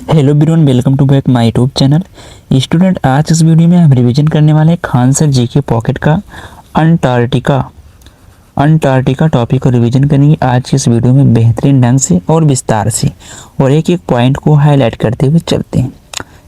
Hello everyone, welcome to back my YouTube channel. Student, आज इस video में हम रिवीजन करने वाले हैं खान सर जी के पॉकेट का अंटार्कटिका टॉपिक को रिवीजन करेंगे आज की इस वीडियो में बेहतरीन ढंग से और विस्तार से, और एक एक पॉइंट को हाईलाइट करते हुए चलते हैं।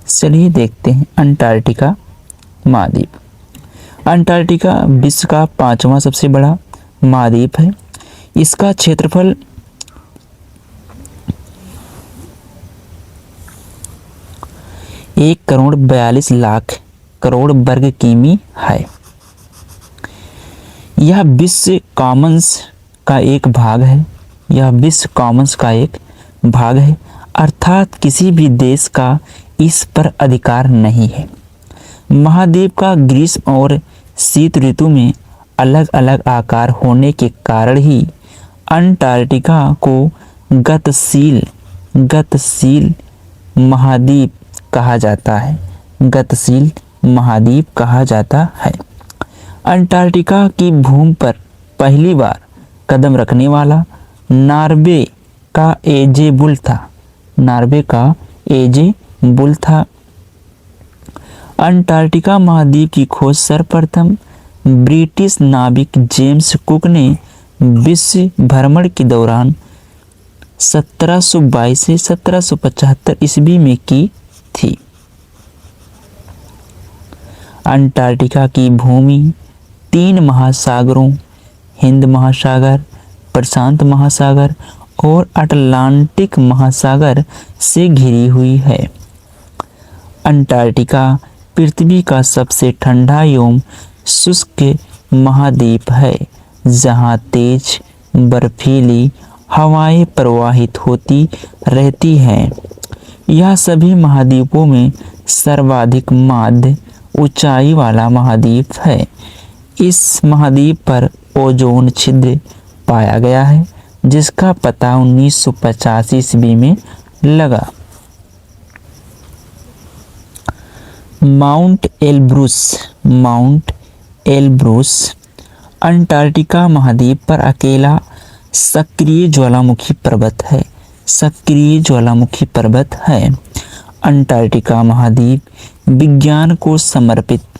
चलिए देखते हैं। अंटार्कटिका महाद्वीप। अंटार्कटिका विश्व का 5वां सबसे बड़ा महाद्वीप है। इसका क्षेत्रफल 1,42,00,000 करोड़ वर्ग किमी है। यह विश्व कॉमन्स का एक भाग है। अर्थात किसी भी देश का इस पर अधिकार नहीं है। महाद्वीप का ग्रीष्म और शीत ऋतु में अलग अलग आकार होने के कारण ही अंटार्कटिका को गतिशील महाद्वीप कहा जाता है। अंटार्कटिका की भूमि पर पहली बार कदम रखने वाला नॉर्वे का एजे बुल था। अंटार्कटिका महाद्वीप की खोज सर्वप्रथम ब्रिटिश नाविक जेम्स कुक ने विश्व भ्रमण के दौरान 1722 से 1775 ईस्वी में की थी। अंटार्कटिका की भूमि 3 महासागरों हिंद महासागर, प्रशांत महासागर और अटलांटिक महासागर से घिरी हुई है। अंटार्कटिका पृथ्वी का सबसे ठंडा एवं शुष्क महाद्वीप है, जहाँ तेज बर्फीली हवाएं प्रवाहित होती रहती हैं। यह सभी महाद्वीपों में सर्वाधिक मध्य ऊंचाई वाला महाद्वीप है। इस महाद्वीप पर ओजोन छिद्र पाया गया है, जिसका पता 1985 ईस्वी में लगा। माउंट एलब्रूस अंटार्कटिका महाद्वीप पर अकेला सक्रिय ज्वालामुखी पर्वत है। अंटार्कटिका महाद्वीप विज्ञान को समर्पित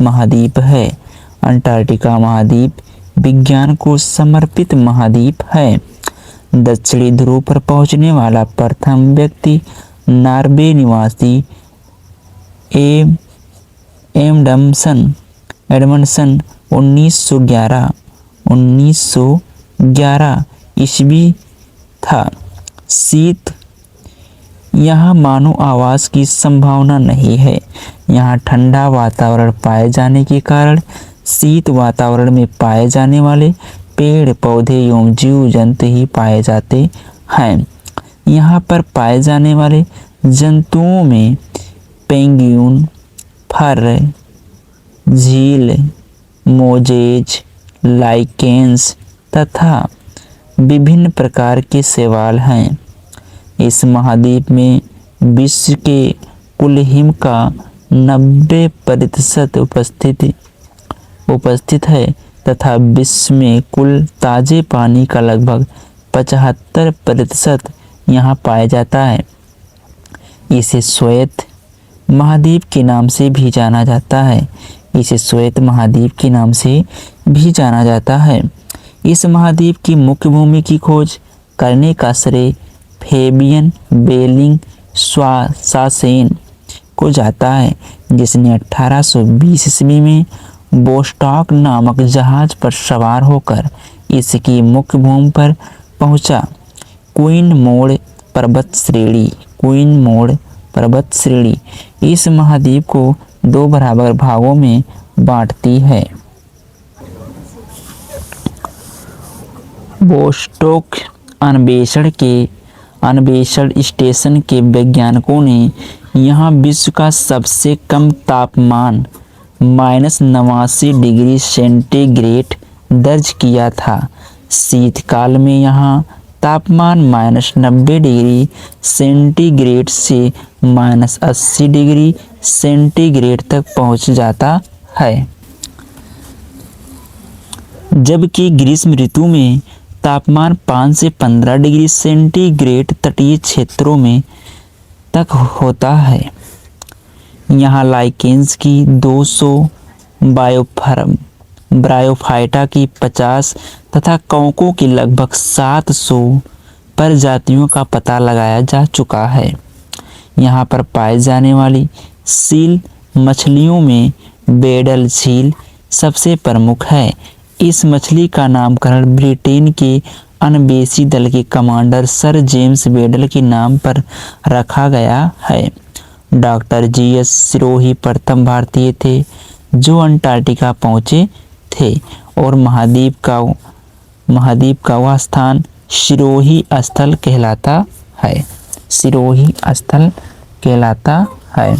महाद्वीप है। दक्षिणी ध्रुव पर पहुंचने वाला प्रथम व्यक्ति नॉर्वे निवासी एडमंडसन 1911 ईस्वी था। शीत यहाँ मानव आवास की संभावना नहीं है। यहाँ ठंडा वातावरण पाए जाने के कारण शीत वातावरण में पाए जाने वाले पेड़ पौधे एवं जीव जंतु ही पाए जाते हैं। यहाँ पर पाए जाने वाले जंतुओं में पेंगुइन, फर, झील, मोजेज, लाइकेन्स तथा विभिन्न प्रकार के शैवाल हैं। इस महाद्वीप में विश्व के कुल हिम का 90% उपस्थित है तथा विश्व में कुल ताजे पानी का लगभग 75% यहाँ पाया जाता है। इसे श्वेत महाद्वीप के नाम से भी जाना जाता है। इस महाद्वीप की मुख्य भूमि की खोज करने का श्रेय फेबियन बेलिंग स्वासेन को जाता है, जिसने 1820 ईस्वी में बोस्टॉक नामक जहाज पर सवार होकर इसकी मुख्य भूमि पर पहुंचा। क्वीन मोड़ पर्वत श्रेणी इस महाद्वीप को 2 बराबर भागों में बांटती है। बोस्टॉक अन्वेषण स्टेशन के वैज्ञानिकों ने यहाँ विश्व का सबसे कम तापमान -89 डिग्री सेंटीग्रेड दर्ज किया था। शीतकाल में यहाँ तापमान -90 डिग्री सेंटीग्रेड से -80 डिग्री सेंटीग्रेड तक पहुँच जाता है, जबकि ग्रीष्म ऋतु में तापमान 5 से 15 डिग्री सेंटीग्रेड तटीय क्षेत्रों में तक होता है। यहाँ लाइकेन्स की 200, ब्रायोफाइटा की 50 तथा कवकों की लगभग 700 प्रजातियों का पता लगाया जा चुका है। यहाँ पर पाए जाने वाली सील मछलियों में बेडल झील सबसे प्रमुख है। इस मछली का नामकरण ब्रिटेन के अन्वेषी दल के कमांडर सर जेम्स बेडल के नाम पर रखा गया है। डॉक्टर जीएस सिरोही प्रथम भारतीय थे जो अंटार्कटिका पहुंचे थे और महाद्वीप का वह स्थान सिरोही स्थल कहलाता है। सिरोही स्थल कहलाता है।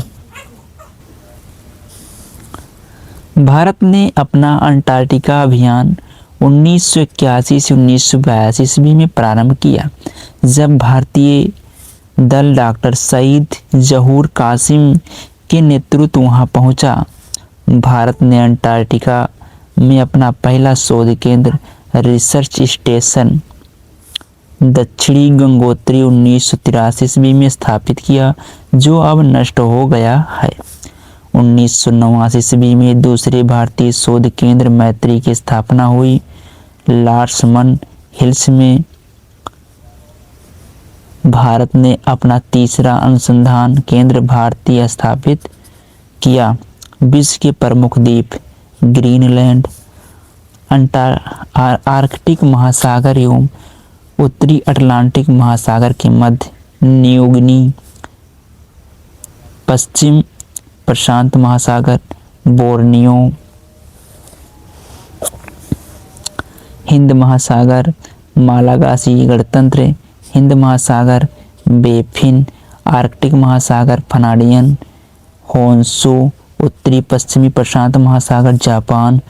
भारत ने अपना अंटार्कटिका अभियान 1981 से 1982 ईस्वी में प्रारंभ किया, जब भारतीय दल डॉक्टर सईद जहूर कासिम के नेतृत्व वहां पहुंचा। भारत ने अंटार्कटिका में अपना पहला शोध केंद्र रिसर्च स्टेशन दक्षिणी गंगोत्री 1983 ईस्वी में स्थापित किया, जो अब नष्ट हो गया है। 1989 ईस्वी में दूसरे भारतीय शोध केंद्र मैत्री की स्थापना हुई। लार्समन हिल्स में भारत ने अपना तीसरा अनुसंधान केंद्र भारतीय स्थापित किया। विश्व के प्रमुख द्वीप ग्रीनलैंड, आर्कटिक महासागर एवं उत्तरी अटलांटिक महासागर के मध्य न्यू गिनी, पश्चिम प्रशांत महासागर, बोर्नियो, हिंद महासागर, मालागासी गणतंत्र, हिंद महासागर, बेफिन, आर्कटिक महासागर, फनाडियन, होन्सू, उत्तरी पश्चिमी प्रशांत महासागर, जापान,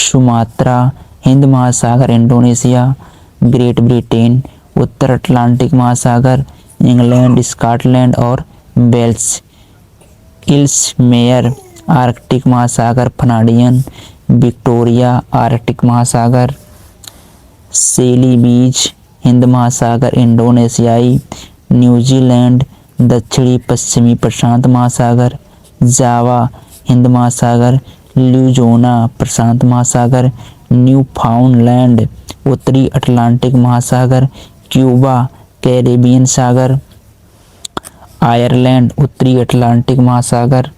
सुमात्रा, हिंद महासागर, इंडोनेशिया, ग्रेट ब्रिटेन, उत्तर अटलांटिक महासागर, इंग्लैंड, स्कॉटलैंड और वेल्स, इल्समेयर, आर्कटिक महासागर, फनाडियन, विक्टोरिया, आर्कटिक महासागर, सेली बीच, हिंद महासागर, इंडोनेशियाई, न्यूजीलैंड, दक्षिणी पश्चिमी प्रशांत महासागर, जावा, हिंद महासागर, ल्यूजोना, प्रशांत महासागर, न्यूफाउंडलैंड, उत्तरी अटलांटिक महासागर, क्यूबा, कैरेबियन सागर, आयरलैंड, उत्तरी अटलांटिक महासागर,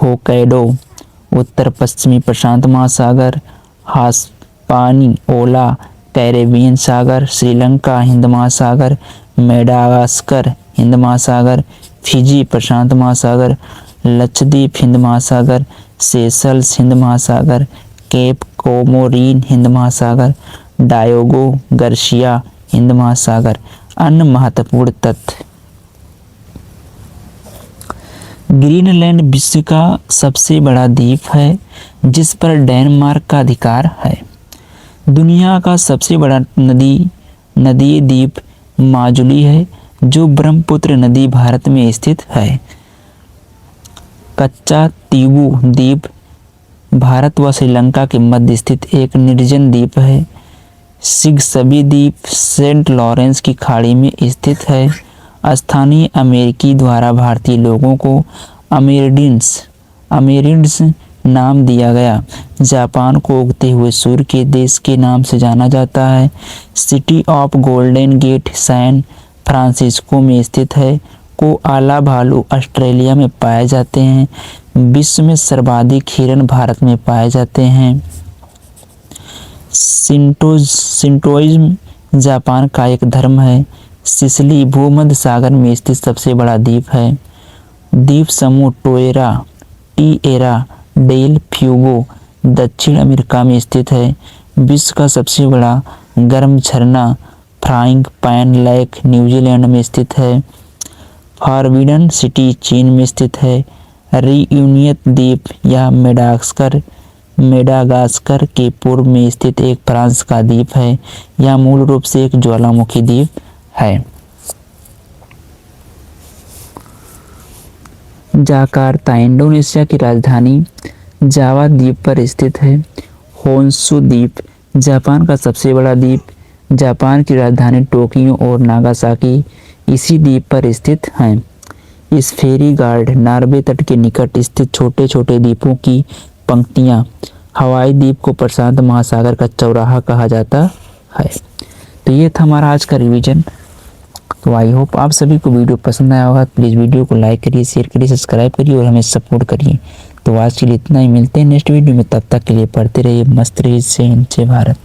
होक्काइडो, उत्तर पश्चिमी प्रशांत महासागर, हिस्पानिओला, कैरेबियन सागर, श्रीलंका, हिंद महासागर, मेडागास्कर, हिंद महासागर, फिजी, प्रशांत महासागर, लक्षद्वीप, हिंद महासागर, सेशल्स, हिंद महासागर, केप कोमोरीन, हिंद महासागर, डायोगो गार्सिया, हिंद महासागर। अन्य महत्वपूर्ण तथ्य। ग्रीनलैंड विश्व का सबसे बड़ा द्वीप है जिस पर डेनमार्क का अधिकार है। दुनिया का सबसे बड़ा नदीय द्वीप माजुली है जो ब्रह्मपुत्र नदी भारत में स्थित है। कच्चा तीवु द्वीप भारत व श्रीलंका के मध्य स्थित एक निर्जन द्वीप है। सिगसबी द्वीप सेंट लॉरेंस की खाड़ी में स्थित है। स्थानीय अमेरिकी द्वारा भारतीय लोगों को अमेरिंड्स नाम दिया गया। जापान को उगते हुए सूर्य के देश के नाम से जाना जाता है। City of Golden Gate San Francisco में स्थित है। कोआला भालू ऑस्ट्रेलिया में पाए जाते हैं। विश्व में सर्वाधिक हिरण भारत में पाए जाते हैं। शिंटोइज्म जापान का एक धर्म है। सिसिली भूमध्य सागर में स्थित सबसे बड़ा द्वीप है। द्वीप समूह टिएरा डेल फ्यूगो दक्षिण अमेरिका में स्थित है। विश्व का सबसे बड़ा गर्म झरना फ्राइंग पैन लेक न्यूजीलैंड में स्थित है। फॉरबिडन सिटी चीन में स्थित है। रियूनियन द्वीप या मेडागास्कर के पूर्व में स्थित एक फ्रांस का द्वीप है। यह मूल रूप से एक ज्वालामुखी द्वीप है। जाकार्ता इंडोनेशिया की राजधानी जावा द्वीप पर स्थित है। होन्शु द्वीप जापान का सबसे बड़ा द्वीप। जापान की राजधानी टोक्यो और नागासाकी इसी द्वीप पर स्थित हैं। इस फेरी गार्ड नॉर्वे तट के निकट स्थित छोटे छोटे द्वीपों की पंक्तियाँ हवाई द्वीप को प्रशांत महासागर का चौराहा कहा जाता है। तो ये था हमारा आज का रिवीजन। तो आई होप आप सभी को वीडियो पसंद आया होगा। प्लीज़ वीडियो को लाइक करिए, शेयर करिए, सब्सक्राइब करिए और हमें सपोर्ट करिए। तो आज के लिए इतना ही, मिलते हैं नेक्स्ट वीडियो में। तब तक के लिए पढ़ते रहिए, मस्त रहिए। जय हिंद, जय भारत।